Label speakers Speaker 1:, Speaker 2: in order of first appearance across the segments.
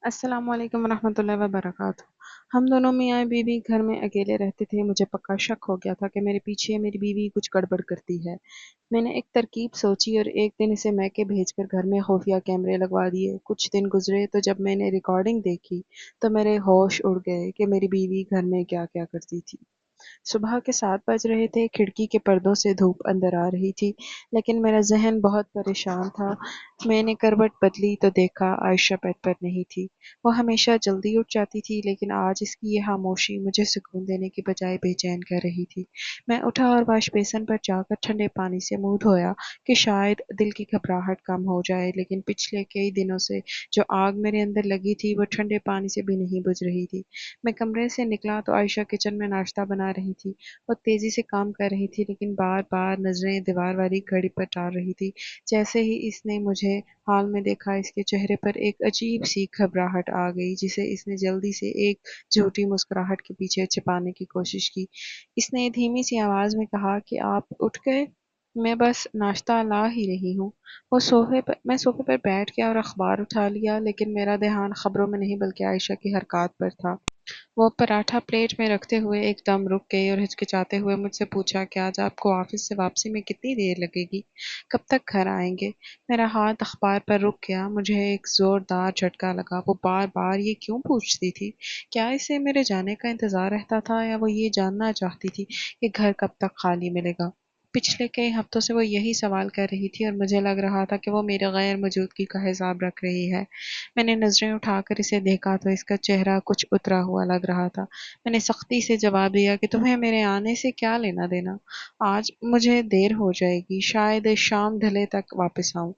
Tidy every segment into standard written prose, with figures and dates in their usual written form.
Speaker 1: السلام علیکم ورحمۃ اللہ وبرکاتہ۔ ہم دونوں میاں بیوی گھر میں اکیلے رہتے تھے۔ مجھے پکا شک ہو گیا تھا کہ میرے پیچھے میری بیوی کچھ گڑبڑ کرتی ہے۔ میں نے ایک ترکیب سوچی اور ایک دن اسے میکے بھیج کر گھر میں خفیہ کیمرے لگوا دیے۔ کچھ دن گزرے تو جب میں نے ریکارڈنگ دیکھی تو میرے ہوش اڑ گئے کہ میری بیوی گھر میں کیا کیا کرتی تھی۔ صبح کے 7 بج رہے تھے، کھڑکی کے پردوں سے دھوپ اندر آ رہی تھی، لیکن میرا ذہن بہت پریشان تھا۔ میں نے کروٹ بدلی تو دیکھا عائشہ بیڈ پر نہیں تھی۔ وہ ہمیشہ جلدی اٹھ جاتی تھی، لیکن آج اس کی یہ خاموشی مجھے سکون دینے کی بجائے بے چین کر رہی تھی۔ میں اٹھا اور واش بیسن پر جا کر ٹھنڈے پانی سے منہ دھویا کہ شاید دل کی گھبراہٹ کم ہو جائے، لیکن پچھلے کئی دنوں سے جو آگ میرے اندر لگی تھی وہ ٹھنڈے پانی سے بھی نہیں بجھ رہی تھی۔ میں کمرے سے نکلا تو عائشہ کچن میں ناشتہ بنا رہی تھی۔ وہ تیزی سے کام کر رہی تھی، لیکن بار بار نظریں دیوار والی گھڑی پر ڈال رہی تھی۔ جیسے ہی اس نے مجھے حال میں دیکھا، اس کے چہرے پر ایک عجیب سی گھبراہٹ آ گئی، جسے اس نے جلدی سے ایک جھوٹی مسکراہٹ کے پیچھے چھپانے کی کوشش کی۔ اس نے دھیمی سی آواز میں کہا کہ آپ اٹھ گئے؟ میں بس ناشتہ لا ہی رہی ہوں۔ میں صوفے پر بیٹھ گیا اور اخبار اٹھا لیا، لیکن میرا دھیان خبروں میں نہیں بلکہ عائشہ کی حرکات پر تھا۔ وہ پراٹھا پلیٹ میں رکھتے ہوئے ایک دم رک گئی اور ہچکچاتے ہوئے مجھ سے پوچھا کہ آج آپ کو آفس سے واپسی میں کتنی دیر لگے گی؟ کب تک گھر آئیں گے؟ میرا ہاتھ اخبار پر رک گیا۔ مجھے ایک زوردار جھٹکا لگا۔ وہ بار بار یہ کیوں پوچھتی تھی؟ کیا اسے میرے جانے کا انتظار رہتا تھا، یا وہ یہ جاننا چاہتی تھی کہ گھر کب تک خالی ملے گا؟ پچھلے کئی ہفتوں سے وہ یہی سوال کر رہی تھی، اور مجھے لگ رہا تھا کہ وہ میرے غیر موجودگی کا حساب رکھ رہی ہے۔ میں نے نظریں اٹھا کر اسے دیکھا تو اس کا چہرہ کچھ اترا ہوا لگ رہا تھا۔ میں نے سختی سے جواب دیا کہ تمہیں میرے آنے سے کیا لینا دینا؟ آج مجھے دیر ہو جائے گی، شاید شام ڈھلے تک واپس آؤں۔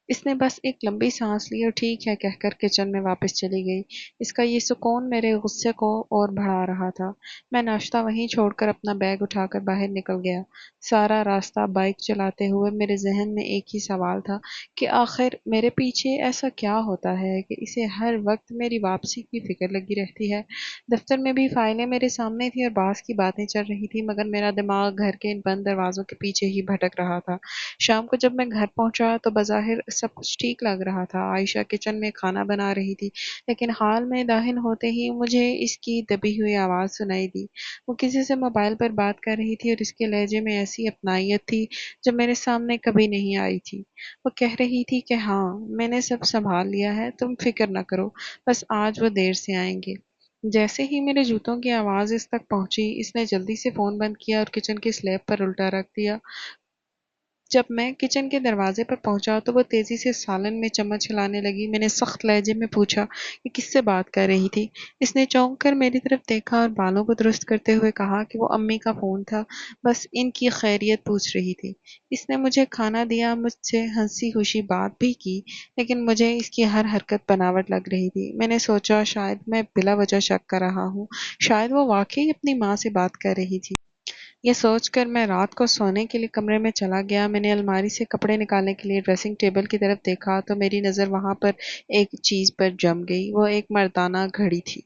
Speaker 1: اس نے بس ایک لمبی سانس لی اور ٹھیک ہے کہہ کر کچن میں واپس چلی گئی۔ اس کا یہ سکون میرے غصے کو اور بڑھا رہا تھا۔ میں ناشتہ وہیں چھوڑ کر اپنا بیگ اٹھا کر باہر نکل گیا۔ سارا راستہ بائک چلاتے ہوئے میرے ذہن میں ایک ہی سوال تھا کہ آخر میرے پیچھے ایسا کیا ہوتا ہے کہ اسے ہر وقت میری واپسی کی فکر لگی رہتی ہے۔ دفتر میں بھی فائلیں میرے سامنے تھی اور باس کی باتیں چل رہی تھی، مگر میرا دماغ گھر کے ان بند دروازوں کے پیچھے ہی بھٹک رہا تھا۔ شام کو جب میں گھر پہنچا تو بظاہر سب کچھ ٹھیک لگ رہا تھا۔ عائشہ کچن میں کھانا بنا رہی تھی، لیکن حال میں داخل ہوتے ہی مجھے اس کی دبی ہوئی آواز سنائی دی۔ وہ کسی سے موبائل پر بات کر رہی تھی اور اس کے لہجے میں ایسی اپنائیت تھی جو میرے سامنے کبھی نہیں آئی تھی۔ وہ کہہ رہی تھی کہ ہاں، میں نے سب سنبھال لیا ہے، تم فکر نہ کرو، بس آج وہ دیر سے آئیں گے۔ جیسے ہی میرے جوتوں کی آواز اس تک پہنچی، اس نے جلدی سے فون بند کیا اور کچن کی سلیب پر الٹا رکھ دیا۔ جب میں کچن کے دروازے پر پہنچا تو وہ تیزی سے سالن میں چمچ ہلانے لگی۔ میں نے سخت لہجے میں پوچھا کہ کس سے بات کر رہی تھی۔ اس نے چونک کر میری طرف دیکھا اور بالوں کو درست کرتے ہوئے کہا کہ وہ امی کا فون تھا، بس ان کی خیریت پوچھ رہی تھی۔ اس نے مجھے کھانا دیا، مجھ سے ہنسی خوشی بات بھی کی، لیکن مجھے اس کی ہر حرکت بناوٹ لگ رہی تھی۔ میں نے سوچا شاید میں بلا وجہ شک کر رہا ہوں، شاید وہ واقعی اپنی ماں سے بات کر رہی تھی۔ یہ سوچ کر میں رات کو سونے کے لیے کمرے میں چلا گیا۔ میں نے الماری سے کپڑے نکالنے کے لیے ڈریسنگ ٹیبل کی طرف دیکھا تو میری نظر وہاں پر ایک چیز پر جم گئی۔ وہ ایک مردانہ گھڑی تھی،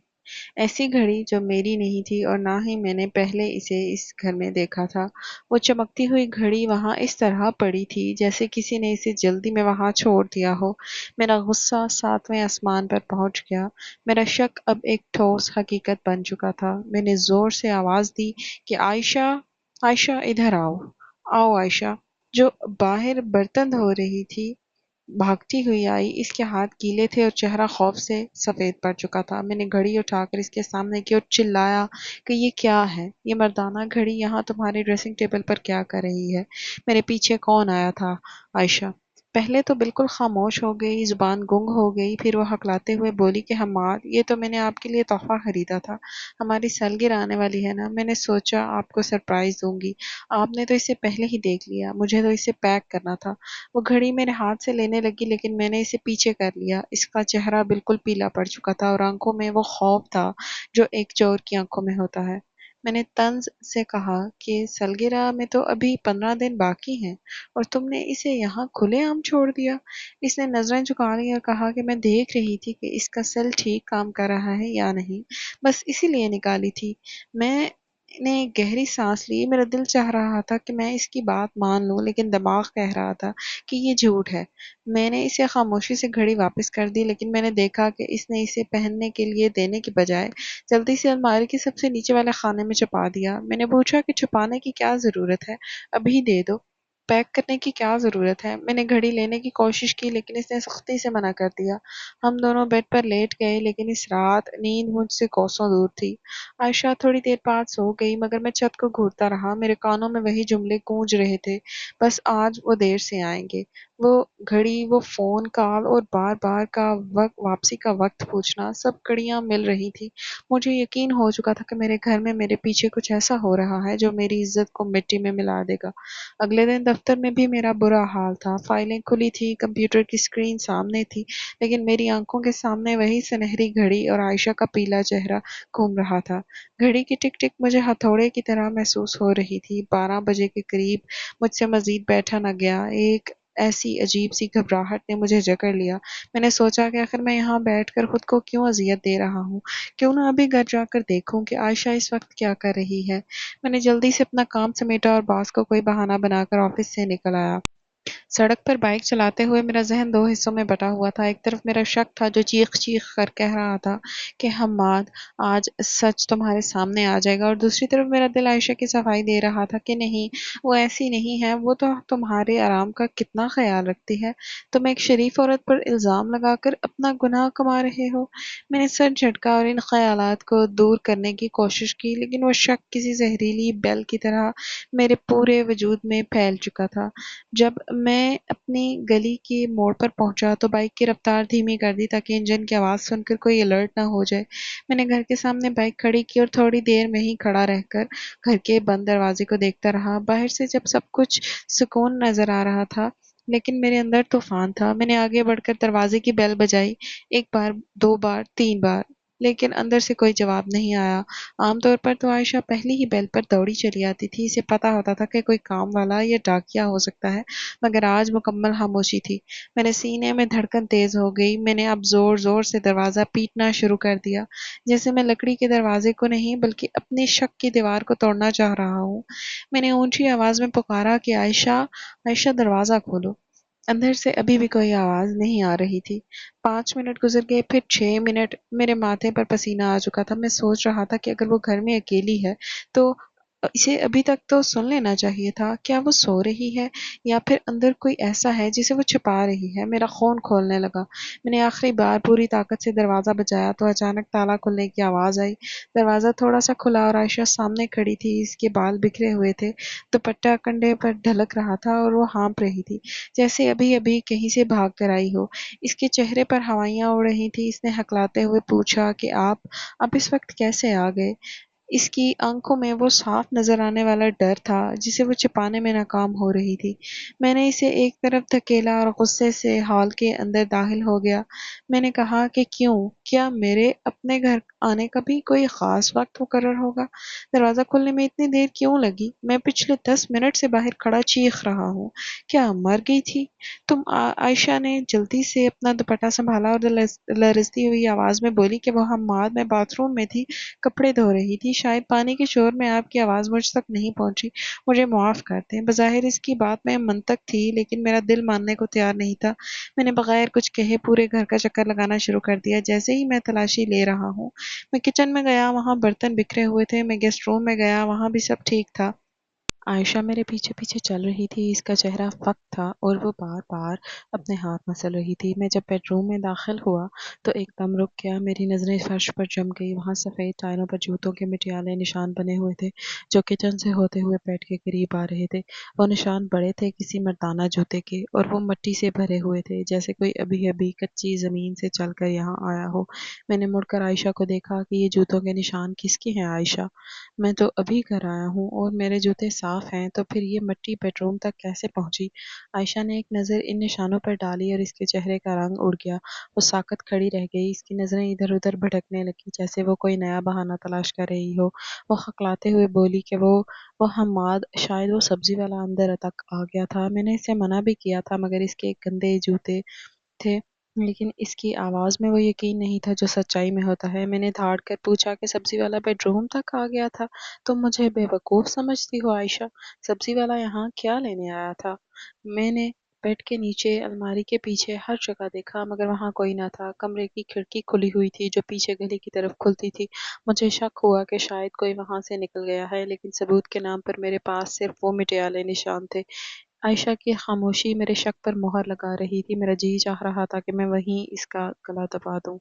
Speaker 1: ایسی گھڑی جو میری نہیں تھی اور نہ ہی میں نے پہلے اسے اس گھر میں دیکھا تھا۔ وہ چمکتی ہوئی گھڑی وہاں اس طرح پڑی تھی جیسے کسی نے اسے جلدی میں وہاں چھوڑ دیا ہو۔ میرا غصہ 7ویں آسمان پر پہنچ گیا۔ میرا شک اب ایک ٹھوس حقیقت بن چکا تھا۔ میں نے زور سے آواز دی کہ عائشہ، عائشہ ادھر آؤ، آؤ عائشہ۔ جو باہر برتن دھو رہی تھی بھاگتی ہوئی آئی۔ اس کے ہاتھ گیلے تھے اور چہرہ خوف سے سفید پڑ چکا تھا۔ میں نے گھڑی اٹھا کر اس کے سامنے کی اور چلایا کہ یہ کیا ہے؟ یہ مردانہ گھڑی یہاں تمہاری ڈریسنگ ٹیبل پر کیا کر رہی ہے؟ میرے پیچھے کون آیا تھا؟ عائشہ پہلے تو بالکل خاموش ہو گئی، زبان گنگ ہو گئی، پھر وہ ہکلاتے ہوئے بولی کہ حماد، یہ تو میں نے آپ کے لیے تحفہ خریدا تھا، ہماری سالگرہ آنے والی ہے نا، میں نے سوچا آپ کو سرپرائز دوں گی۔ آپ نے تو اسے پہلے ہی دیکھ لیا، مجھے تو اسے پیک کرنا تھا۔ وہ گھڑی میرے ہاتھ سے لینے لگی، لیکن میں نے اسے پیچھے کر لیا۔ اس کا چہرہ بالکل پیلا پڑ چکا تھا اور آنکھوں میں وہ خوف تھا جو ایک چور کی آنکھوں میں ہوتا ہے۔ میں نے طنز سے کہا کہ سالگرہ میں تو ابھی 15 دن باقی ہیں اور تم نے اسے یہاں کھلے عام چھوڑ دیا۔ اس نے نظریں جھکا لی اور کہا کہ میں دیکھ رہی تھی کہ اس کا سیل ٹھیک کام کر رہا ہے یا نہیں، بس اسی لیے نکالی تھی۔ میں نے ایک گہری سانس لی۔ میرا دل چاہ رہا تھا کہ میں اس کی بات مان لوں، لیکن دماغ کہہ رہا تھا کہ یہ جھوٹ ہے۔ میں نے اسے خاموشی سے گھڑی واپس کر دی، لیکن میں نے دیکھا کہ اس نے اسے پہننے کے لیے دینے کی بجائے جلدی سے الماری کے سب سے نیچے والے خانے میں چھپا دیا۔ میں نے پوچھا کہ چھپانے کی کیا ضرورت ہے؟ ابھی دے دو۔ پیک کرنے کی کیا ضرورت ہے؟ میں نے گھڑی لینے کی کوشش کی، لیکن اس نے سختی سے منع کر دیا۔ ہم دونوں بیڈ پر لیٹ گئے، لیکن اس رات نیند مجھ سے کوسوں دور تھی۔ عائشہ تھوڑی دیر بعد سو گئی، مگر میں چھت کو گھورتا رہا۔ میرے کانوں میں وہی جملے گونج رہے تھے، بس آج وہ دیر سے آئیں گے۔ وہ گھڑی، وہ فون کال اور بار بار کا واپسی کا وقت پوچھنا، سب کڑیاں مل رہی تھی۔ مجھے یقین ہو چکا تھا کہ میرے گھر میں میرے پیچھے کچھ ایسا ہو رہا ہے جو میری عزت کو مٹی میں ملا دے گا۔ اگلے دن دفتر میں بھی میرا برا حال تھا۔ فائلیں کھلی تھی، کمپیوٹر کی اسکرین سامنے تھی، لیکن میری آنکھوں کے سامنے وہی سنہری گھڑی اور عائشہ کا پیلا چہرہ گھوم رہا تھا۔ گھڑی کی ٹک ٹک مجھے ہتھوڑے کی طرح محسوس ہو رہی تھی۔ 12 بجے کے قریب مجھ سے مزید بیٹھا نہ گیا۔ ایک ایسی عجیب سی گھبراہٹ نے مجھے جکڑ لیا۔ میں نے سوچا کہ آخر میں یہاں بیٹھ کر خود کو کیوں اذیت دے رہا ہوں؟ کیوں نہ ابھی گھر جا کر دیکھوں کہ عائشہ اس وقت کیا کر رہی ہے۔ میں نے جلدی سے اپنا کام سمیٹا اور باس کو کوئی بہانہ بنا کر آفس سے نکل آیا۔ سڑک پر بائک چلاتے ہوئے میرا ذہن دو حصوں میں بٹا ہوا تھا۔ ایک طرف میرا شک تھا جو چیخ چیخ کر کہہ رہا تھا کہ حماد، آج سچ تمہارے سامنے آ جائے گا، اور دوسری طرف میرا دل عائشہ کی صفائی دے رہا تھا کہ نہیں، وہ ایسی نہیں ہے، وہ تو تمہارے آرام کا کتنا خیال رکھتی ہے، تم ایک شریف عورت پر الزام لگا کر اپنا گناہ کما رہے ہو۔ میں نے سر جھٹکا اور ان خیالات کو دور کرنے کی کوشش کی، لیکن وہ شک کسی زہریلی بیل کی طرح میرے پورے وجود میں پھیل چکا تھا۔ جب میں اپنی گلی کے موڑ پر پہنچا تو بائک کی رفتار دھیمی کر دی تاکہ انجن کی آواز سن کر کوئی الرٹ نہ ہو جائے۔ میں نے گھر کے سامنے بائک کھڑی کی اور تھوڑی دیر میں ہی کھڑا رہ کر گھر کے بند دروازے کو دیکھتا رہا۔ باہر سے جب سب کچھ سکون نظر آ رہا تھا، لیکن میرے اندر طوفان تھا۔ میں نے آگے بڑھ کر دروازے کی بیل بجائی، ایک بار، دو بار، تین بار، لیکن اندر سے کوئی جواب نہیں آیا۔ عام طور پر تو عائشہ پہلی ہی بیل پر دوڑی چلی آتی تھی، اسے پتا ہوتا تھا کہ کوئی کام والا یا ڈاکیا ہو سکتا ہے، مگر آج مکمل خاموشی تھی۔ میرے سینے میں دھڑکن تیز ہو گئی۔ میں نے اب زور زور سے دروازہ پیٹنا شروع کر دیا، جیسے میں لکڑی کے دروازے کو نہیں بلکہ اپنی شک کی دیوار کو توڑنا چاہ رہا ہوں۔ میں نے اونچی آواز میں پکارا کہ عائشہ، عائشہ، دروازہ کھولو۔ اندر سے ابھی بھی کوئی آواز نہیں آ رہی تھی۔ 5 منٹ گزر گئے، پھر 6 منٹ۔ میرے ماتھے پر پسینہ آ چکا تھا۔ میں سوچ رہا تھا کہ اگر وہ گھر میں اکیلی ہے تو اسے ابھی تک تو سن لینا چاہیے تھا۔ کیا وہ سو رہی ہے یا پھر اندر کوئی ایسا ہے جسے وہ چھپا رہی ہے؟ میرا خون کھولنے لگا۔ میں نے آخری بار پوری طاقت سے دروازہ بجایا تو اچانک تالا کھلنے کی آواز آئی۔ دروازہ تھوڑا سا کھلا اور عائشہ سامنے کھڑی تھی۔ اس کے بال بکھرے ہوئے تھے، دوپٹہ کنڈے پر ڈھلک رہا تھا اور وہ ہانپ رہی تھی جیسے ابھی ابھی کہیں سے بھاگ کر آئی ہو۔ اس کے چہرے پر ہوائیاں اڑ رہی تھی۔ اس نے ہکلاتے ہوئے پوچھا کہ آپ اس وقت کیسے آ گئے؟ اس کی آنکھوں میں وہ صاف نظر آنے والا ڈر تھا جسے وہ چھپانے میں ناکام ہو رہی تھی۔ میں نے اسے ایک طرف دھکیلا اور غصے سے ہال کے اندر داخل ہو گیا۔ میں نے کہا کہ کیا میرے اپنے گھر آنے کا بھی کوئی خاص وقت مقرر ہوگا؟ دروازہ کھلنے میں اتنی دیر کیوں لگی؟ میں پچھلے 10 منٹ سے باہر کھڑا چیخ رہا ہوں۔ کیا مر گئی تھی تم؟ عائشہ نے جلدی سے اپنا دوپٹہ سنبھالا اور لرزتی ہوئی آواز میں بولی کہ وہ حماد میں باتھ روم میں تھی، کپڑے دھو رہی تھی، شاید پانی کے شور میں آپ کی آواز مجھ تک نہیں پہنچی، مجھے معاف کر دیں۔ بظاہر اس کی بات میں منطق تھی، لیکن میرا دل ماننے کو تیار نہیں تھا۔ میں نے بغیر کچھ کہے پورے گھر کا چکر لگانا شروع کر دیا۔ جیسے ہی میں تلاشی لے رہا ہوں، میں کچن میں گیا، وہاں برتن بکھرے ہوئے تھے۔ میں گیسٹ روم میں گیا، وہاں بھی سب ٹھیک تھا۔ عائشہ میرے پیچھے پیچھے چل رہی تھی، اس کا چہرہ فک تھا اور وہ بار بار اپنے ہاتھ مسل رہی تھی۔ میں جب بیڈ روم میں داخل ہوا تو ایک دم رک گیا۔ میری نظریں فرش پر جم گئی۔ وہاں سفید ٹائلوں پر جوتوں کے مٹیالے نشان بنے ہوئے تھے جو کچن سے ہوتے ہوئے بیڈ کے قریب آ رہے تھے۔ وہ نشان بڑے تھے کسی مردانہ جوتے کے، اور وہ مٹی سے بھرے ہوئے تھے، جیسے کوئی ابھی ابھی کچی زمین سے چل کر یہاں آیا ہو۔ میں نے مڑ کر عائشہ کو دیکھا کہ یہ جوتوں کے نشان کس کے ہیں عائشہ؟ میں تو ابھی گھر آیا ہوں اور میرے جوتے صاف ہیں، تو پھر یہ مٹی بیڈ روم تک کیسے پہنچی؟ عائشہ نے ایک نظر ان نشانوں پر ڈالی اور اس کے چہرے کا رنگ اڑ گیا۔ وہ ساکت کھڑی رہ گئی، اس کی نظریں ادھر ادھر بھٹکنے لگی جیسے وہ کوئی نیا بہانہ تلاش کر رہی ہو۔ وہ ہکلاتے ہوئے بولی کہ وہ حماد، شاید وہ سبزی والا اندر تک آ گیا تھا، میں نے اسے منع بھی کیا تھا، مگر اس کے گندے جوتے تھے۔ لیکن اس کی آواز میں وہ یقین نہیں تھا جو سچائی میں ہوتا ہے۔ میں نے دھاڑ کر پوچھا کہ سبزی والا بیڈ روم تک آ گیا تھا؟ تم مجھے بے وقوف سمجھتی ہو عائشہ؟ سبزی والا یہاں کیا لینے آیا تھا؟ میں نے بیڈ کے نیچے، الماری کے پیچھے ہر جگہ دیکھا مگر وہاں کوئی نہ تھا۔ کمرے کی کھڑکی کھلی ہوئی تھی جو پیچھے گلی کی طرف کھلتی تھی۔ مجھے شک ہوا کہ شاید کوئی وہاں سے نکل گیا ہے، لیکن ثبوت کے نام پر میرے پاس صرف وہ مٹیالے نشان تھے۔ عائشہ کی خاموشی میرے شک پر مہر لگا رہی تھی۔ میرا جی چاہ رہا تھا کہ میں وہیں اس کا گلا دبا دوں،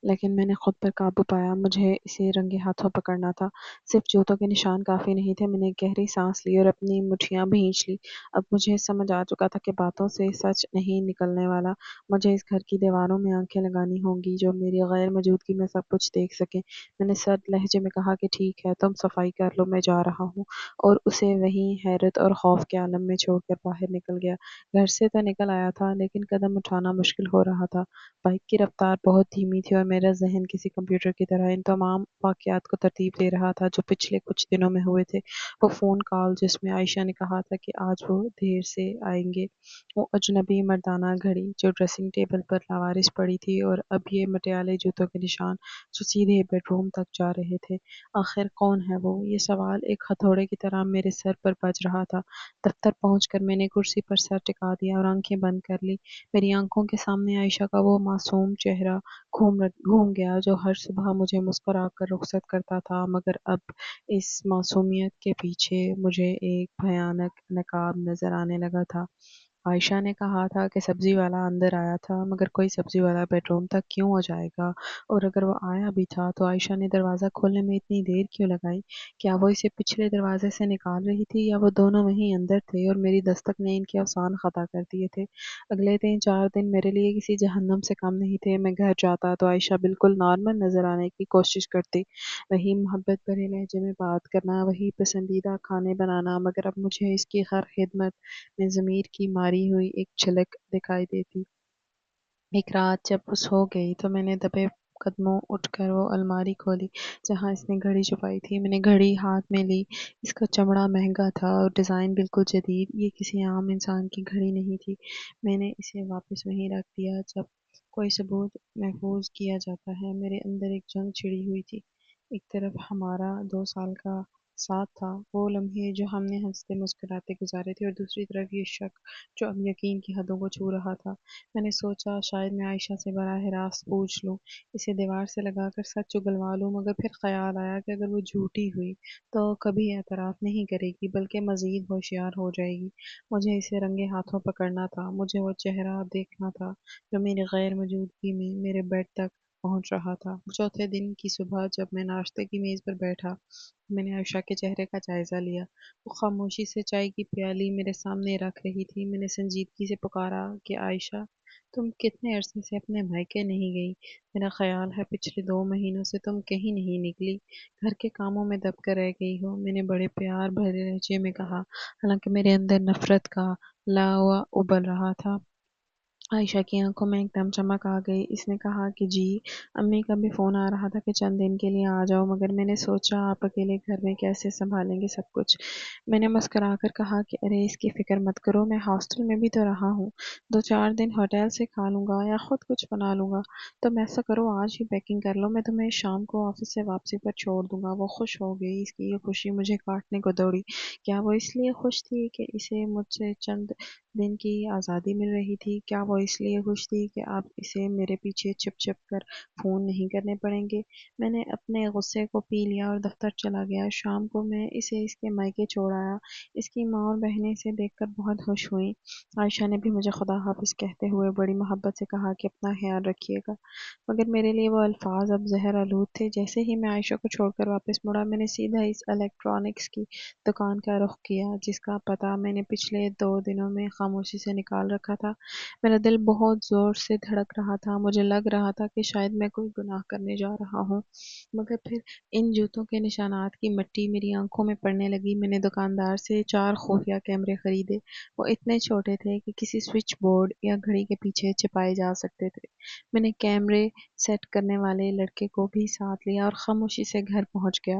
Speaker 1: لیکن میں نے خود پر قابو پایا۔ مجھے اسے رنگے ہاتھوں پکڑنا تھا۔ صرف جوتوں کے نشان کافی نہیں تھے۔ میں نے گہری سانس لی اور اپنی مٹھیاں بھینچ لی۔ اب مجھے سمجھ آ چکا تھا کہ باتوں سے سچ نہیں نکلنے والا۔ مجھے اس گھر کی دیواروں میں آنکھیں لگانی ہوں گی جو میری غیر موجودگی میں سب کچھ دیکھ سکیں۔ میں نے سرد لہجے میں کہا کہ ٹھیک ہے، تم صفائی کر لو، میں جا رہا ہوں، اور اسے وہیں حیرت اور خوف کے عالم میں چھوڑ کر باہر نکل گیا۔ گھر سے تو نکل آیا تھا لیکن قدم اٹھانا مشکل ہو رہا تھا۔ بائک کی رفتار بہت دھیمی تھی اور میرا ذہن کسی کمپیوٹر کی طرح ان تمام واقعات کو ترتیب دے رہا تھا جو پچھلے کچھ دنوں میں ہوئے تھے۔ وہ فون کال جس میں عائشہ نے کہا تھا کہ آج وہ دیر سے آئیں گے، وہ اجنبی مردانہ گھڑی جو ڈریسنگ ٹیبل پر لاوارث پڑی تھی، اور اب یہ مٹیالے جوتوں کے نشان جو سیدھے بیڈ روم تک جا رہے تھے۔ آخر کون ہے وہ؟ یہ سوال ایک ہتھوڑے کی طرح میرے سر پر بج رہا تھا۔ دفتر پہنچ کر میں نے کرسی پر سر ٹکا دیا اور آنکھیں بند کر لی۔ میری آنکھوں کے سامنے عائشہ کا وہ معصوم چہرہ گھوم گیا جو ہر صبح مجھے مسکرا کر رخصت کرتا تھا، مگر اب اس معصومیت کے پیچھے مجھے ایک بھیانک نقاب نظر آنے لگا تھا۔ عائشہ نے کہا تھا کہ سبزی والا اندر آیا تھا، مگر کوئی سبزی والا بیڈ روم تک کیوں آ جائے گا؟ اور اگر وہ آیا بھی تھا تو عائشہ نے دروازہ کھولنے میں اتنی دیر کیوں لگائی؟ کیا وہ اسے پچھلے دروازے سے نکال رہی تھی، یا وہ دونوں وہیں اندر تھے اور میری دستک نے ان کے افسان خطا کر دیے تھے؟ اگلے 3-4 دن میرے لیے کسی جہنم سے کم نہیں تھے۔ میں گھر جاتا تو عائشہ بالکل نارمل نظر آنے کی کوشش کرتی، وہی محبت بھرے لہجے میں بات کرنا، وہی پسندیدہ کھانے بنانا، مگر اب مجھے اس کی ہر خدمت میں ضمیر کی ماری ہوئی ایک جھلک دکھائی دیتی۔ ایک رات جب وہ سو گئی تو میں نے دبے قدموں اٹھ کر وہ الماری کھولی جہاں اس نے گھڑی چھپائی تھی۔ میں نے گھڑی ہاتھ میں لی۔ اس کا چمڑا مہنگا تھا اور ڈیزائن بالکل جدید، یہ کسی عام انسان کی گھڑی نہیں تھی۔ میں نے اسے واپس وہیں رکھ دیا۔ جب کوئی ثبوت محفوظ کیا جاتا ہے، میرے اندر ایک جنگ چھڑی ہوئی تھی۔ ایک طرف ہمارا 2 سال کا ساتھ تھا، وہ لمحے جو ہم نے ہنستے مسکراتے گزارے تھے، اور دوسری طرف یہ شک جو اب یقین کی حدوں کو چھو رہا تھا۔ میں نے سوچا شاید میں عائشہ سے براہ راست پوچھ لوں، اسے دیوار سے لگا کر سچ اگلوا لوں، مگر پھر خیال آیا کہ اگر وہ جھوٹی ہوئی تو کبھی اعتراف نہیں کرے گی بلکہ مزید ہوشیار ہو جائے گی۔ مجھے اسے رنگے ہاتھوں پکڑنا تھا، مجھے وہ چہرہ دیکھنا تھا جو میری غیر موجودگی میں میرے بیڈ تک پہنچ رہا تھا۔ چوتھے دن کی صبح جب میں ناشتے کی میز پر بیٹھا، میں نے عائشہ کے چہرے کا جائزہ لیا۔ وہ خاموشی سے چائے کی پیالی میرے سامنے رکھ رہی تھی۔ میں نے سنجیدگی سے پکارا کہ عائشہ، تم کتنے عرصے سے اپنے مائکے نہیں گئی؟ میرا خیال ہے پچھلے 2 مہینوں سے تم کہیں نہیں نکلی، گھر کے کاموں میں دب کر رہ گئی ہو۔ میں نے بڑے پیار بھرے لہجے میں کہا، حالانکہ میرے اندر نفرت کا لاوا ابل رہا تھا۔ عائشہ کی آنکھوں میں ایک دم چمک آ گئی۔ اس نے کہا کہ جی، امی کا بھی فون آ رہا تھا کہ چند دن کے لیے آ جاؤ، مگر میں نے سوچا آپ اکیلے گھر میں کیسے سنبھالیں گے سب کچھ۔ میں نے مسکرا کر کہا کہ ارے اس کی فکر مت کرو، میں ہاسٹل میں بھی تو رہا ہوں، 2-4 دن ہوٹل سے کھا لوں گا یا خود کچھ بنا لوں گا۔ تم ایسا کرو آج ہی پیکنگ کر لو، میں تمہیں شام کو آفس سے واپسی پر چھوڑ دوں گا۔ وہ خوش ہو گئی۔ اس کی یہ خوشی مجھے کاٹنے کو دوڑی۔ کیا وہ اس لیے خوش تھی کہ اسے مجھ سے چند دن کی آزادی مل رہی تھی؟ کیا وہ اس لیے خوش تھی کہ اب اسے میرے پیچھے چھپ چھپ کر فون نہیں کرنے پڑیں گے؟ میں نے اپنے غصے کو پی لیا اور دفتر چلا گیا۔ شام کو میں اسے اس کے مائکے چھوڑ آیا۔ اس کی ماں اور بہنیں اسے دیکھ کر بہت خوش ہوئیں۔ عائشہ نے بھی مجھے خدا حافظ کہتے ہوئے بڑی محبت سے کہا کہ اپنا خیال رکھیے گا، مگر میرے لیے وہ الفاظ اب زہر آلود تھے۔ جیسے ہی میں عائشہ کو چھوڑ کر واپس مڑا، میں نے سیدھا اس الیکٹرانکس کی دکان کا رخ کیا جس کا پتہ میں نے پچھلے 2 دنوں میں خاموشی سے نکال رکھا تھا۔ میرا دل بہت زور سے دھڑک رہا تھا، مجھے لگ رہا تھا کہ شاید میں کوئی گناہ کرنے جا رہا ہوں، مگر پھر ان جوتوں کے نشانات کی مٹی میری آنکھوں میں پڑنے لگی۔ میں نے دکاندار سے 4 خفیہ کیمرے خریدے۔ وہ اتنے چھوٹے تھے کہ کسی سوئچ بورڈ یا گھڑی کے پیچھے چھپائے جا سکتے تھے۔ میں نے کیمرے سیٹ کرنے والے لڑکے کو بھی ساتھ لیا اور خاموشی سے گھر پہنچ گیا۔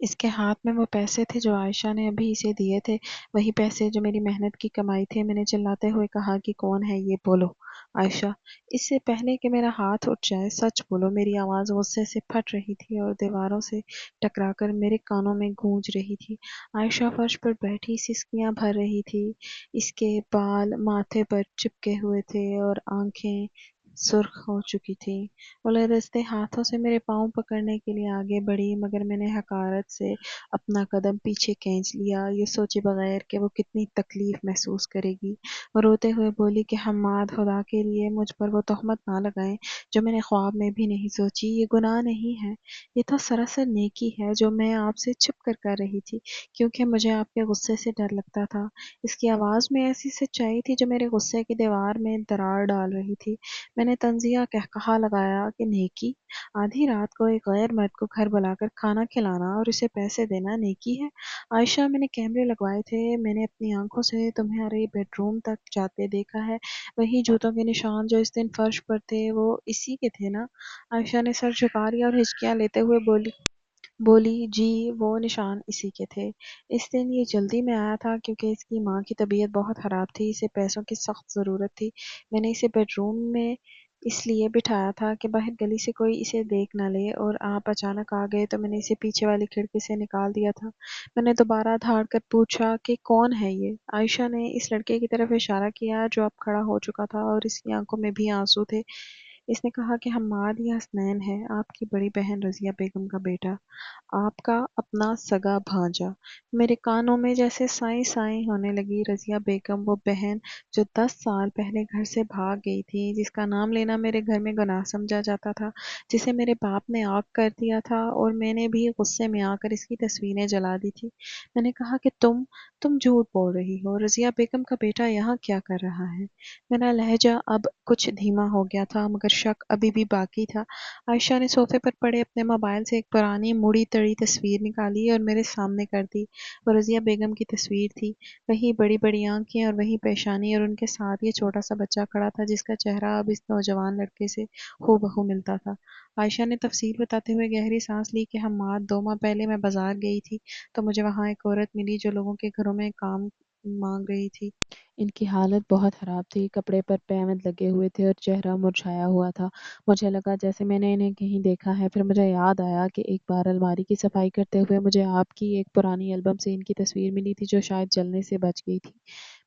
Speaker 1: اس کے ہاتھ میں وہ پیسے تھے جو عائشہ نے ابھی اسے دیے تھے، وہی پیسے جو میری محنت کی کمائی تھے۔ میں نے چلاتے ہوئے کہا کہ کون ہے یہ، بولو۔ عائشہ، اس سے پہلے کہ میرا ہاتھ اٹھ جائے سچ بولو۔ میری آواز غصے سے پھٹ رہی تھی اور دیواروں سے ٹکرا کر میرے کانوں میں گونج رہی تھی۔ عائشہ فرش پر بیٹھی سسکیاں بھر رہی تھی، اس کے بال ماتھے پر چپکے ہوئے تھے اور آنکھیں سرخ ہو چکی تھی۔ وہ لرزتے ہاتھوں سے میرے پاؤں پکڑنے کے لیے آگے بڑھی، مگر میں نے حقارت سے اپنا قدم پیچھے کھینچ لیا، یہ سوچے بغیر کہ وہ کتنی تکلیف محسوس کرے گی۔ وہ روتے ہوئے بولی کہ حماد، خدا کے لیے مجھ پر وہ تہمت نہ لگائیں جو میں نے خواب میں بھی نہیں سوچی۔ یہ گناہ نہیں ہے، یہ تو سراسر نیکی ہے جو میں آپ سے چھپ کر رہی تھی، کیونکہ مجھے آپ کے غصے سے ڈر لگتا تھا۔ اس کی آواز میں ایسی سچائی تھی جو میرے غصے کی دیوار میں درار ڈال رہی تھی۔ میں نے طنزیہ کہا لگایا کہ نیکی؟ آدھی رات کو ایک غیر مرد کو گھر بلا کر کھانا کھلانا اور اسے پیسے دینا نیکی ہے؟ عائشہ، میں نے کیمرے لگوائے تھے، میں نے اپنی آنکھوں سے تمہارے بیڈ روم تک جاتے دیکھا ہے۔ وہی جوتوں کے نشان جو اس دن فرش پر تھے وہ اسی کے تھے نا؟ عائشہ نے سر جھکا لیا اور ہچکیاں لیتے ہوئے بولی جی، وہ نشان اسی کے تھے۔ اس دن یہ جلدی میں آیا تھا کیونکہ اس کی ماں کی طبیعت بہت خراب تھی، اسے پیسوں کی سخت ضرورت تھی۔ میں نے اسے بیڈ روم میں اس لیے بٹھایا تھا کہ باہر گلی سے کوئی اسے دیکھ نہ لے، اور آپ اچانک آ گئے تو میں نے اسے پیچھے والی کھڑکی سے نکال دیا تھا۔ میں نے دوبارہ دھاڑ کر پوچھا کہ کون ہے یہ؟ عائشہ نے اس لڑکے کی طرف اشارہ کیا جو اب کھڑا ہو چکا تھا اور اس کی آنکھوں میں بھی آنسو تھے۔ اس نے کہا کہ حماد، یہ حسنین ہے، آپ کی بڑی بہن رضیہ بیگم کا بیٹا، آپ کا اپنا سگا بھانجا۔ میرے کانوں میں جیسے سائیں سائیں ہونے لگی۔ رضیہ بیگم، وہ بہن جو 10 سال پہلے گھر سے بھاگ گئی تھی، جس کا نام لینا میرے گھر میں گناہ سمجھا جاتا تھا، جسے میرے باپ نے آگ کر دیا تھا اور میں نے بھی غصے میں آ کر اس کی تصویریں جلا دی تھی۔ میں نے کہا کہ تم جھوٹ بول رہی ہو، رضیہ بیگم کا بیٹا یہاں کیا کر رہا ہے؟ میرا لہجہ اب کچھ دھیما ہو گیا تھا، مگر شک ابھی بھی باقی تھا۔ عائشہ نے صوفے پر پڑے اپنے موبائل سے ایک پرانی مڑی تڑی تصویر نکالی اور میرے سامنے کر دی۔ وہ رضیہ بیگم کی تصویر تھی، وہی بڑی بڑی آنکھیں اور وہی پیشانی، اور ان کے ساتھ یہ چھوٹا سا بچہ کھڑا تھا جس کا چہرہ اب اس نوجوان لڑکے سے ہو بہو ملتا تھا۔ عائشہ نے تفصیل بتاتے ہوئے گہری سانس لی کہ حماد، 2 ماہ پہلے میں بازار گئی تھی تو مجھے وہاں ایک عورت ملی جو لوگوں کے گھروں میں کام مانگ رہی تھی۔ ان کی حالت بہت خراب تھی، کپڑے پر پیوند لگے ہوئے تھے اور چہرہ مرجھایا ہوا تھا۔ مجھے لگا جیسے میں نے انہیں کہیں دیکھا ہے، پھر مجھے یاد آیا کہ ایک بار الماری کی صفائی کرتے ہوئے مجھے آپ کی ایک پرانی البم سے ان کی تصویر ملی تھی جو شاید جلنے سے بچ گئی تھی۔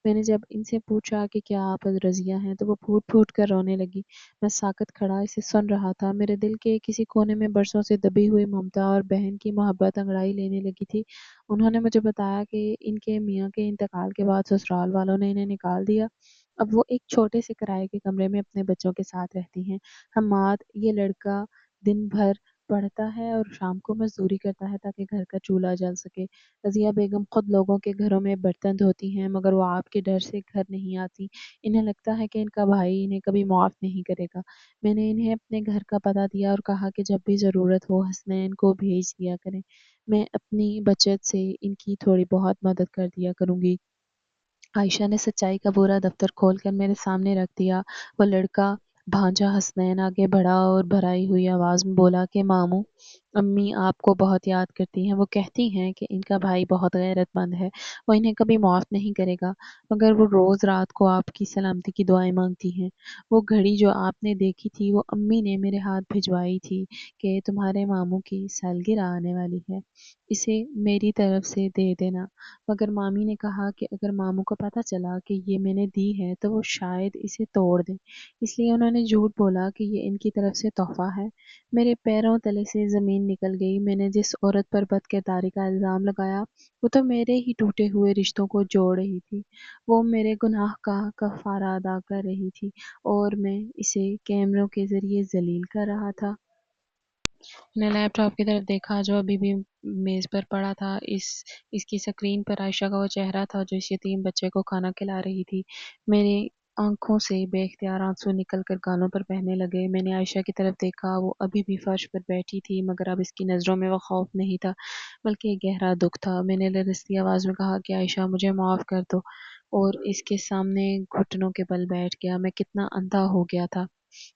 Speaker 1: میں نے جب ان سے پوچھا کہ کیا آپ رضیہ ہیں تو وہ پھوٹ پھوٹ کر رونے لگی۔ میں ساکت کھڑا اسے سن رہا تھا، میرے دل کے کسی کونے میں برسوں سے دبی ہوئی ممتا اور بہن کی محبت انگڑائی لینے لگی تھی۔ انہوں نے مجھے بتایا کہ ان کے میاں کے انتقال کے بعد سسرال والوں نے انہیں نکال دیا، اب وہ ایک چھوٹے سے کرائے کے کمرے میں اپنے بچوں کے ساتھ رہتی ہیں۔ حماد، یہ لڑکا دن بھر پڑھتا ہے اور شام کو مزدوری کرتا ہے تاکہ گھر کا چولہا جل سکے۔ رضیہ بیگم خود لوگوں کے گھروں میں برتن دھوتی ہیں، مگر وہ آپ کے ڈر سے گھر نہیں آتی۔ انہیں لگتا ہے کہ ان کا بھائی انہیں کبھی معاف نہیں کرے گا۔ میں نے انہیں اپنے گھر کا پتہ دیا اور کہا کہ جب بھی ضرورت ہو حسنین کو بھیج دیا کریں، میں اپنی بچت سے ان کی تھوڑی بہت مدد کر دیا کروں گی۔ عائشہ نے سچائی کا پورا دفتر کھول کر میرے سامنے رکھ دیا۔ وہ لڑکا بھانجا حسنین آگے بڑھا اور بھرائی ہوئی آواز میں بولا کہ ماموں، امی آپ کو بہت یاد کرتی ہیں، وہ کہتی ہیں کہ ان کا بھائی بہت غیرت مند ہے، وہ انہیں کبھی معاف نہیں کرے گا، مگر وہ روز رات کو آپ کی سلامتی کی دعائیں مانگتی ہیں۔ وہ گھڑی جو آپ نے دیکھی تھی وہ امی نے میرے ہاتھ بھجوائی تھی کہ تمہارے ماموں کی سالگرہ آنے والی ہے، اسے میری طرف سے دے دینا، مگر مامی نے کہا کہ اگر ماموں کو پتہ چلا کہ یہ میں نے دی ہے تو وہ شاید اسے توڑ دیں، اس لیے انہوں نے جھوٹ بولا کہ یہ ان کی طرف سے تحفہ ہے۔ میرے پیروں تلے سے زمین نکل گئی۔ میں نے جس عورت پر بد کرداری کا الزام لگایا وہ تو میرے ہی ٹوٹے ہوئے رشتوں کو جوڑ رہی تھی، وہ میرے گناہ کا کفارہ ادا کر رہی تھی اور میں اسے کیمروں کے ذریعے ذلیل کر رہا تھا۔ میں نے لیپ ٹاپ کی طرف دیکھا جو ابھی بھی میز پر پڑا تھا۔ اس کی سکرین پر عائشہ کا وہ چہرہ تھا جو اس یتیم بچے کو کھانا کھلا رہی تھی۔ میری آنکھوں سے بے اختیار آنسو نکل کر گالوں پر بہنے لگے۔ میں نے عائشہ کی طرف دیکھا، وہ ابھی بھی فرش پر بیٹھی تھی، مگر اب اس کی نظروں میں وہ خوف نہیں تھا بلکہ ایک گہرا دکھ تھا۔ میں نے لرزتی آواز میں کہا کہ عائشہ، مجھے معاف کر دو، اور اس کے سامنے گھٹنوں کے بل بیٹھ گیا۔ میں کتنا اندھا ہو گیا تھا۔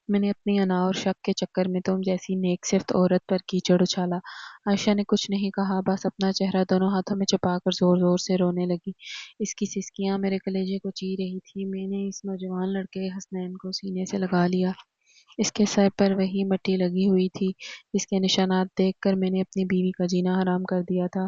Speaker 1: میں نے اپنی انا اور شک کے چکر میں تم جیسی نیک صفت عورت پر کیچڑ اچھالا۔ عائشہ نے کچھ نہیں کہا، بس اپنا چہرہ دونوں ہاتھوں میں چھپا کر زور زور سے رونے لگی۔ اس کی سسکیاں میرے کلیجے کو چیر رہی تھی۔ میں نے اس نوجوان لڑکے حسنین کو سینے سے لگا لیا۔ اس کے سر پر وہی مٹی لگی ہوئی تھی جس کے نشانات دیکھ کر میں نے اپنی بیوی کا جینا حرام کر دیا تھا۔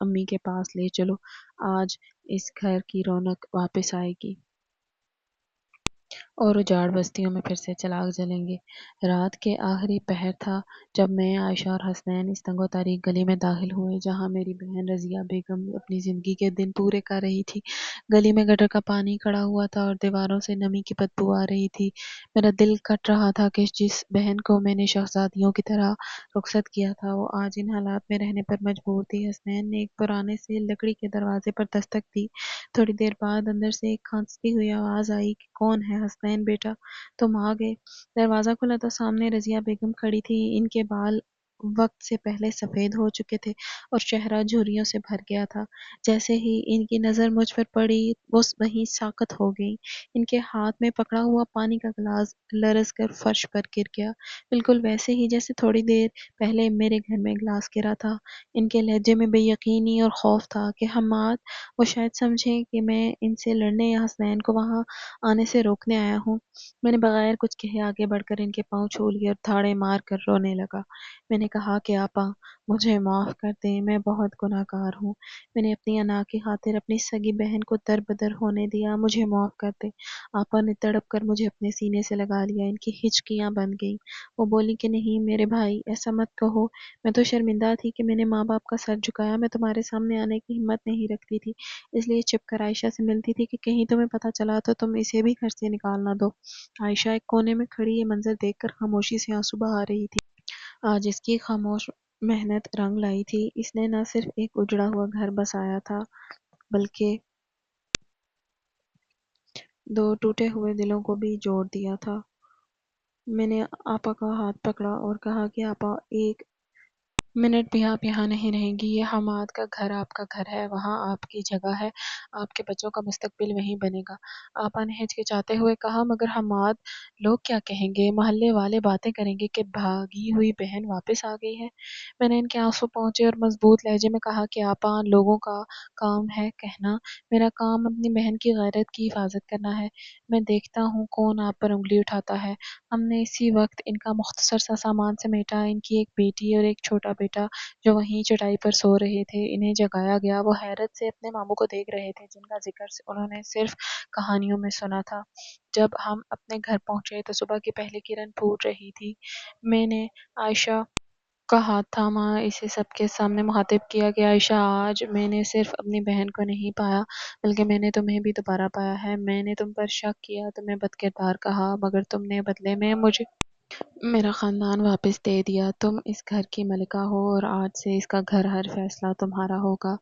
Speaker 1: امی کے پاس لے چلو، آج اس گھر کی رونق واپس آئے گی اور اجاڑ بستیوں میں پھر سے چراغ جلیں گے۔ رات کے آخری پہر تھا جب میں، عائشہ اور حسنین اس تنگ و تاریک گلی میں داخل ہوئے جہاں میری بہن رضیہ بیگم اپنی زندگی کے دن پورے کر رہی تھی۔ گلی میں گٹر کا پانی کھڑا ہوا تھا اور دیواروں سے نمی کی بدبو آ رہی تھی۔ میرا دل کٹ رہا تھا کہ جس بہن کو میں نے شہزادیوں کی طرح رخصت کیا تھا وہ آج ان حالات میں رہنے پر مجبور تھی۔ حسنین نے ایک پرانے سے لکڑی کے دروازے پر دستک دی۔ تھوڑی دیر بعد اندر سے ایک کھانستی ہوئی آواز آئی کہ کون ہے؟ حسنین بیٹا، تم آ گئے۔ دروازہ کھلا تو سامنے رضیہ بیگم کھڑی تھی۔ ان کے بال وقت سے پہلے سفید ہو چکے تھے اور چہرہ جھریوں سے بھر گیا تھا۔ جیسے ہی ان کی نظر مجھ پر پڑی وہ وہیں ساکت ہو گئی۔ ان کے ہاتھ میں پکڑا ہوا پانی کا گلاس لرز کر فرش پر گر گیا، بالکل ویسے ہی جیسے تھوڑی دیر پہلے میرے گھر میں گلاس گرا تھا۔ ان کے لہجے میں بے یقینی اور خوف تھا کہ حماد وہ شاید سمجھیں کہ میں ان سے لڑنے یا حسنین کو وہاں آنے سے روکنے آیا ہوں۔ میں نے بغیر کچھ کہے آگے بڑھ کر ان کے پاؤں چھو لیے اور دھاڑے مار کر رونے لگا۔ میں نے کہا کہ آپا مجھے معاف کر دیں، میں بہت گناہ گار ہوں۔ میں نے اپنی انا کی خاطر اپنی سگی بہن کو در بدر ہونے دیا، مجھے معاف کر دیں۔ آپا نے تڑپ کر مجھے اپنے سینے سے لگا لیا۔ ان کی ہچکیاں بند گئیں۔ وہ بولی کہ نہیں میرے بھائی، ایسا مت کہو، میں تو شرمندہ تھی کہ میں نے ماں باپ کا سر جھکایا، میں تمہارے سامنے آنے کی ہمت نہیں رکھتی تھی، اس لیے چھپ کر عائشہ سے ملتی تھی کہ کہیں تمہیں پتہ چلا تو تم اسے بھی گھر سے نکال نہ دو۔ عائشہ ایک کونے میں کھڑی یہ منظر دیکھ کر خاموشی سے آنسو بہا رہی تھی۔ آج اس کی خاموش محنت رنگ لائی تھی۔ اس نے نہ صرف ایک اجڑا ہوا گھر بسایا تھا بلکہ دو ٹوٹے ہوئے دلوں کو بھی جوڑ دیا تھا۔ میں نے آپا کا ہاتھ پکڑا اور کہا کہ آپا ایک منٹ بھی آپ یہاں نہیں رہیں گی، یہ حماد کا گھر آپ کا گھر ہے، وہاں آپ کی جگہ ہے، آپ کے بچوں کا مستقبل وہیں بنے گا۔ آپا نے ہچکچاتے ہوئے کہا مگر حماد، لوگ کیا کہیں گے؟ محلے والے باتیں کریں گے کہ بھاگی ہوئی بہن واپس آ گئی ہے۔ میں نے ان کے آنسو پہنچے اور مضبوط لہجے میں کہا کہ آپا لوگوں کا کام ہے کہنا، میرا کام اپنی بہن کی غیرت کی حفاظت کرنا ہے۔ میں دیکھتا ہوں کون آپ پر انگلی اٹھاتا ہے۔ ہم نے اسی وقت ان کا مختصر سا سامان سمیٹا۔ ان کی ایک بیٹی اور ایک چھوٹا بیٹا جو وہیں چٹائی پر سو رہے تھے انہیں جگایا گیا۔ وہ حیرت سے اپنے ماموں کو دیکھ رہے تھے جن کا ذکر انہوں نے صرف کہانیوں میں سنا تھا۔ جب ہم اپنے گھر پہنچے تو صبح کی پہلی کرن پھوٹ رہی تھی۔ میں نے عائشہ کا ہاتھ تھاما، اسے سب کے سامنے مخاطب کیا کہ عائشہ آج میں نے صرف اپنی بہن کو نہیں پایا بلکہ میں نے تمہیں بھی دوبارہ پایا ہے۔ میں نے تم پر شک کیا، تمہیں بد کردار کہا، مگر تم نے بدلے میں مجھے میرا خاندان واپس دے دیا۔ تم اس گھر کی ملکہ ہو اور آج سے اس کا گھر ہر فیصلہ تمہارا ہوگا۔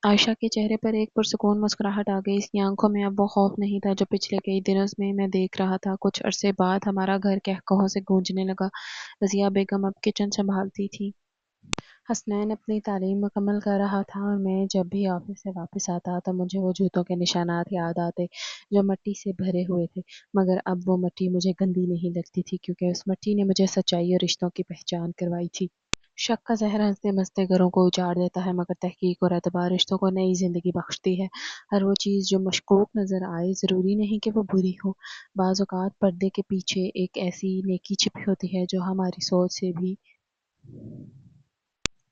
Speaker 1: عائشہ کے چہرے پر ایک پرسکون مسکراہٹ آ گئی۔ اس کی آنکھوں میں اب وہ خوف نہیں تھا جو پچھلے کئی دنوں میں دیکھ رہا تھا۔ کچھ عرصے بعد ہمارا گھر قہقہوں سے گونجنے لگا۔ رضیہ بیگم اب کچن سنبھالتی تھی۔ حسنین اپنی تعلیم مکمل کر رہا تھا اور میں جب بھی آفس سے واپس آتا تو مجھے وہ جوتوں کے نشانات یاد آتے جو مٹی سے بھرے ہوئے تھے، مگر اب وہ مٹی مجھے گندی نہیں لگتی تھی کیونکہ اس مٹی نے مجھے سچائی اور رشتوں کی پہچان کروائی تھی۔ شک کا زہر ہنستے بستے گھروں کو اجاڑ دیتا ہے مگر تحقیق اور اعتبار رشتوں کو نئی زندگی بخشتی ہے۔ ہر وہ چیز جو مشکوک نظر آئے ضروری نہیں کہ وہ بری ہو۔ بعض اوقات پردے کے پیچھے ایک ایسی نیکی چھپی ہوتی ہے جو ہماری سوچ سے بھی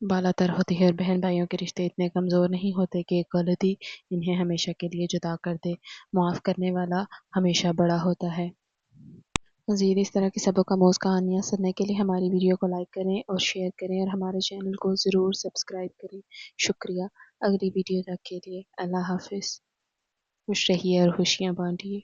Speaker 1: بالا تر ہوتی ہے، اور بہن بھائیوں کے رشتے اتنے کمزور نہیں ہوتے کہ ایک غلطی انہیں ہمیشہ کے لیے جدا کر دے۔ معاف کرنے والا ہمیشہ بڑا ہوتا ہے۔ مزید اس طرح کی سبق آموز کہانیاں سننے کے لیے ہماری ویڈیو کو لائک کریں اور شیئر کریں اور ہمارے چینل کو ضرور سبسکرائب کریں۔ شکریہ۔ اگلی ویڈیو تک کے لیے اللہ حافظ۔ خوش رہیے اور خوشیاں بانٹیے۔